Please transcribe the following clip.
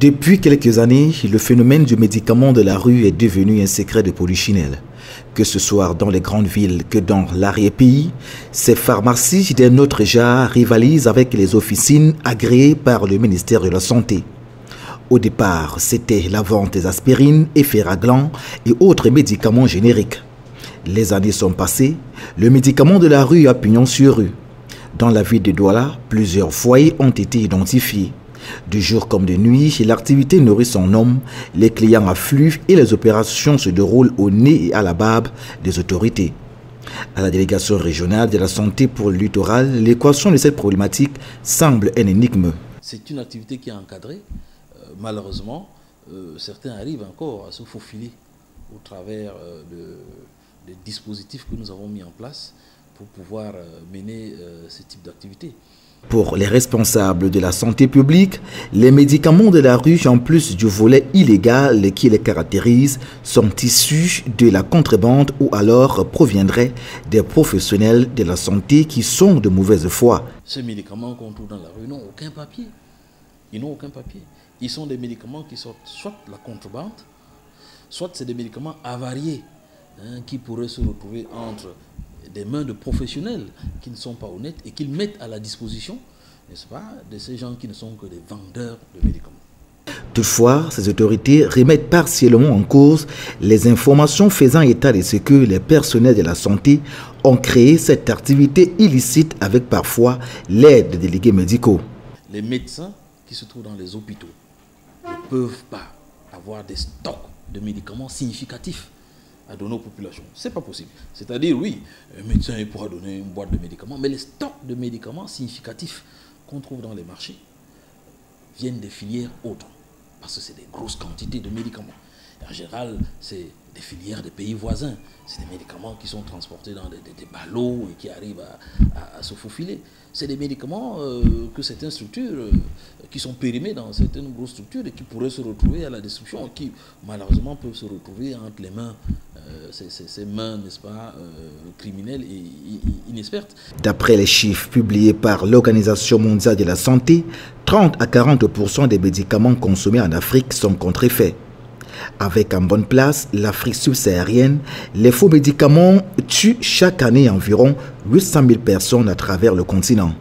Depuis quelques années, le phénomène du médicament de la rue est devenu un secret de polichinelle. Que ce soit dans les grandes villes que dans l'arrière-pays, ces pharmacies d'un autre genre rivalisent avec les officines agréées par le ministère de la Santé. Au départ, c'était la vente des aspirines, Efferaglan et autres médicaments génériques. Les années sont passées, le médicament de la rue a pignon sur rue. Dans la ville de Douala, plusieurs foyers ont été identifiés. De jour comme de nuit, l'activité nourrit son nom, les clients affluent et les opérations se déroulent au nez et à la barbe des autorités. À la délégation régionale de la santé pour le littoral, l'équation de cette problématique semble une énigme. C'est une activité qui est encadrée. Malheureusement, certains arrivent encore à se faufiler au travers des dispositifs que nous avons mis en place pour pouvoir mener ce type d'activité. Pour les responsables de la santé publique, les médicaments de la rue, en plus du volet illégal qui les caractérise, sont issus de la contrebande ou alors proviendraient des professionnels de la santé qui sont de mauvaise foi. Ces médicaments qu'on trouve dans la rue n'ont aucun papier. Ils n'ont aucun papier. Ils sont des médicaments qui sortent soit de la contrebande, soit c'est des médicaments avariés qui pourraient se retrouver entre des mains de professionnels qui ne sont pas honnêtes et qu'ils mettent à la disposition, n'est-ce pas, de ces gens qui ne sont que des vendeurs de médicaments. Toutefois, ces autorités remettent partiellement en cause les informations faisant état de ce que les personnels de la santé ont créé cette activité illicite avec parfois l'aide des délégués médicaux. Les médecins qui se trouvent dans les hôpitaux ne peuvent pas avoir des stocks de médicaments significatifs à donner aux populations. Ce n'est pas possible. C'est-à-dire, oui, un médecin il pourra donner une boîte de médicaments, mais les stocks de médicaments significatifs qu'on trouve dans les marchés viennent des filières autres, parce que c'est des grosses quantités de médicaments. En général, c'est des filières des pays voisins. C'est des médicaments qui sont transportés dans des ballots et qui arrivent à se faufiler. C'est des médicaments que certaines structures, qui sont périmées dans certaines grosses structures et qui pourraient se retrouver à la destruction, qui malheureusement peuvent se retrouver entre les mains, ces mains, n'est-ce pas, criminelles et inexpertes. D'après les chiffres publiés par l'Organisation mondiale de la santé, 30 à 40% des médicaments consommés en Afrique sont contrefaits. Avec en bonne place l'Afrique subsaharienne, les faux médicaments tuent chaque année environ 800 000 personnes à travers le continent.